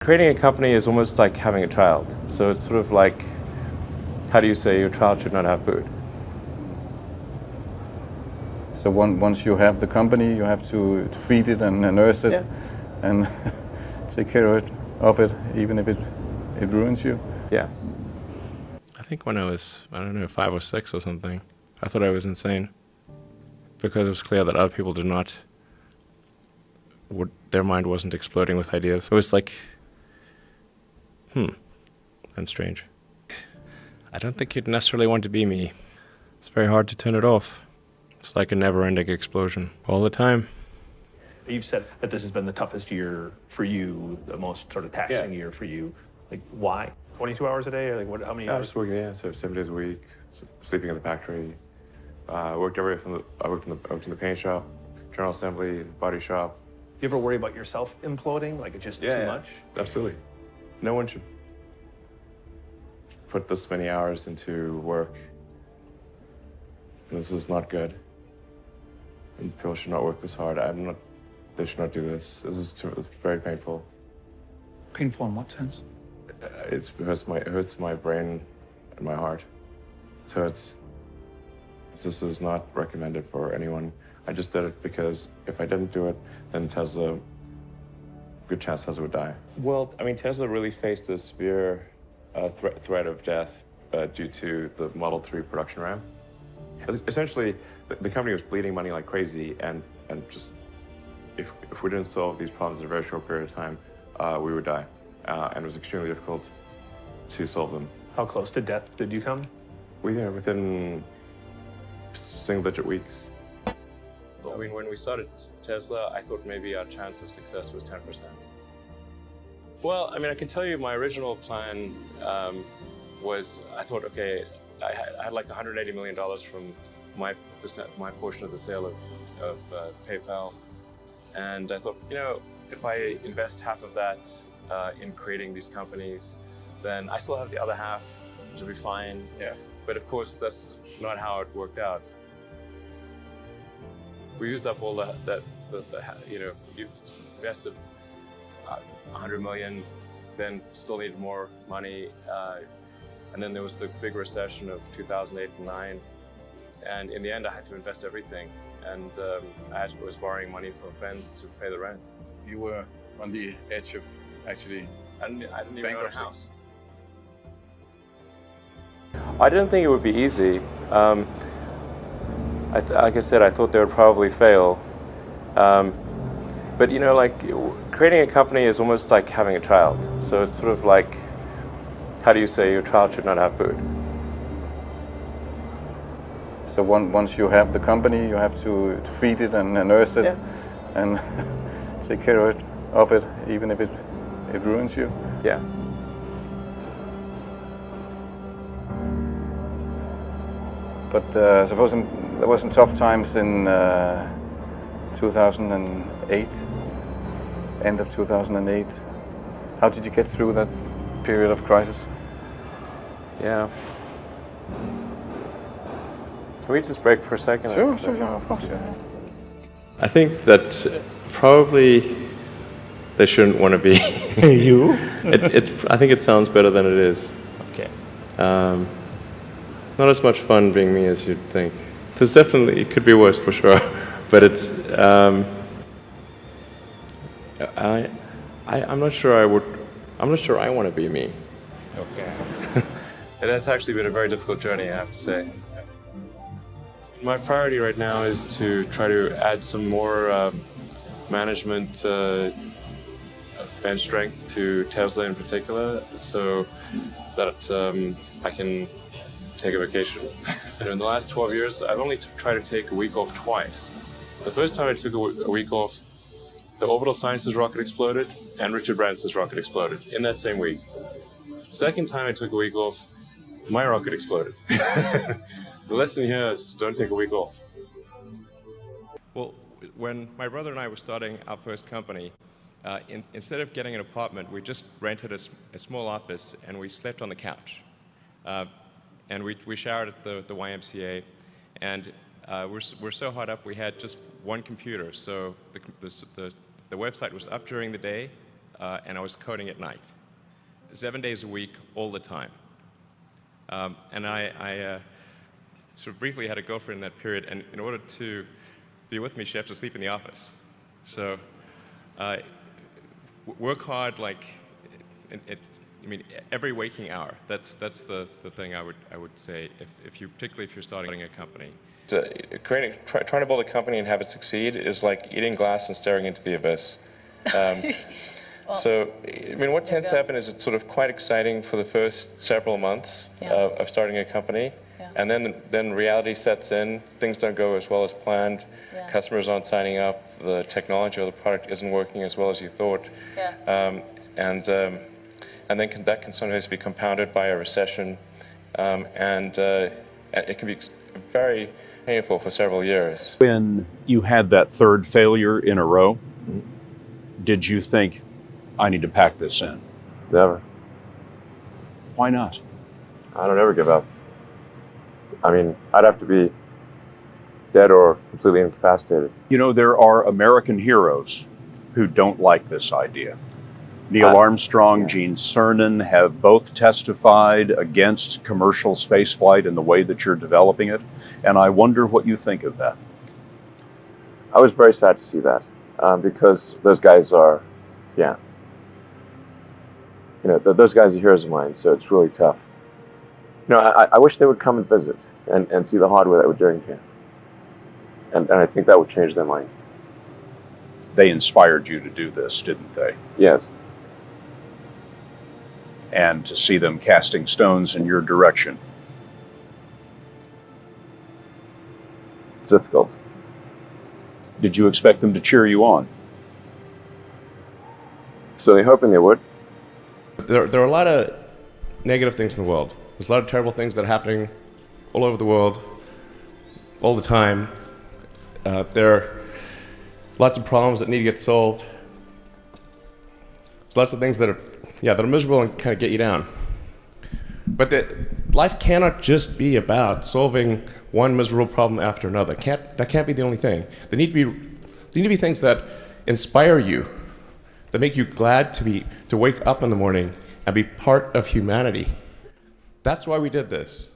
creating a company is almost like having a child. So it's sort of like, how do you say your child should not have food? So once you have the company, you have to feed it and nurse it, and take care of it, even if it ruins you. Yeah. I think when I was, I don't know, 5 or 6 or something, I thought I was insane. Because it was clear that other people did not, their mind wasn't exploding with ideas. It was like, I'm strange. I don't think you'd necessarily want to be me. It's very hard to turn it off. It's like a never-ending explosion all the time. You've said that this has been the toughest year for you, the most sort of taxing year for you. Like, why? 22 hours a day? Or like, how many hours? I was working, so 7 days a week, sleeping in the factory. I worked everywhere from I worked in the paint shop, general assembly, body shop. You ever worry about yourself imploding? Like it's just too much? Absolutely. No one should put this many hours into work. This is not good. And people should not work this hard. They should not do this. It's very painful. Painful in what sense? It hurts my brain and my heart. It hurts. This is not recommended for anyone. I just did it because if I didn't do it, then Tesla, good chance Tesla would die. Well, I mean, Tesla really faced a severe threat of death due to the Model 3 production ramp. Essentially, the company was bleeding money like crazy, and just if we didn't solve these problems in a very short period of time, we would die. And it was extremely difficult to solve them. How close to death did you come? Within single-digit weeks. I mean, when we started Tesla, I thought maybe our chance of success was 10%. Well, I mean, I can tell you my original plan was, I thought, okay, I had like $180 million from my portion of the sale of PayPal. And I thought, you know, if I invest half of that in creating these companies, then I still have the other half, which will be fine. Yeah. But of course, that's not how it worked out. We used up all you invested 100 million, then still needed more money. And then there was the big recession of 2008 and 9. And in the end, I had to invest everything. And I was borrowing money from friends to pay the rent. You were on the edge of actually I didn't even own a house. I didn't think it would be easy. Like I said, I thought they would probably fail. But you know, like creating a company is almost like having a child. So it's sort of like, how do you say your child should not have food? So once you have the company, you have to feed it and nurse it, and take care of it, even if it ruins you. Yeah. But suppose there was some tough times in 2008, end of 2008. How did you get through that period of crisis? Yeah. Can we just break for a second? Sure, of course. Yeah. I think that probably they shouldn't want to be. You? I think it sounds better than it is. Okay. Not as much fun being me as you'd think. There's definitely, it could be worse for sure, but it's, I'm not sure I want to be me. Okay. It has actually been a very difficult journey, I have to say. My priority right now is to try to add some more management bench strength to Tesla in particular, so that I can take a vacation. In the last 12 years, I've only tried to take a week off twice. The first time I took a week off, the Orbital Sciences rocket exploded and Richard Branson's rocket exploded in that same week. Second time I took a week off, my rocket exploded. The lesson here is don't take a week off. Well, when my brother and I were starting our first company, instead of getting an apartment, we just rented a small office and we slept on the couch. And we showered at the YMCA, and we're so hot up we had just one computer. So the website was up during the day, and I was coding at night, 7 days a week, all the time. And I sort of briefly had a girlfriend in that period, and in order to be with me, she had to sleep in the office. So work hard, like, I mean, every waking hour. That's the thing I would say, particularly if you're starting a company. Trying to build a company and have it succeed is like eating glass and staring into the abyss. So, I mean, what tends to happen is it's sort of quite exciting for the first several months of starting a company, and then reality sets in. Things don't go as well as planned. Customers aren't signing up. The technology or the product isn't working as well as you thought. And then that can sometimes be compounded by a recession, and it can be very painful for several years. When you had that third failure in a row, did you think, I need to pack this in? Never. Why not? I don't ever give up. I mean, I'd have to be dead or completely incapacitated. You know, there are American heroes who don't like this idea. Neil Armstrong, Gene Cernan have both testified against commercial spaceflight in the way that you're developing it, and I wonder what you think of that. I was very sad to see that, because those guys are, those guys are heroes of mine, so it's really tough. You know, I wish they would come and visit and see the hardware that we're doing here. And I think that would change their mind. They inspired you to do this, didn't they? Yes. And to see them casting stones in your direction. It's difficult. Did you expect them to cheer you on? Certainly hoping they would. There are a lot of negative things in the world. There's a lot of terrible things that are happening all over the world, all the time. There are lots of problems that need to get solved. There's lots of things that are miserable and kind of get you down. But life cannot just be about solving one miserable problem after another. That can't be the only thing. There need to be things that inspire you, that make you glad to wake up in the morning and be part of humanity. That's why we did this.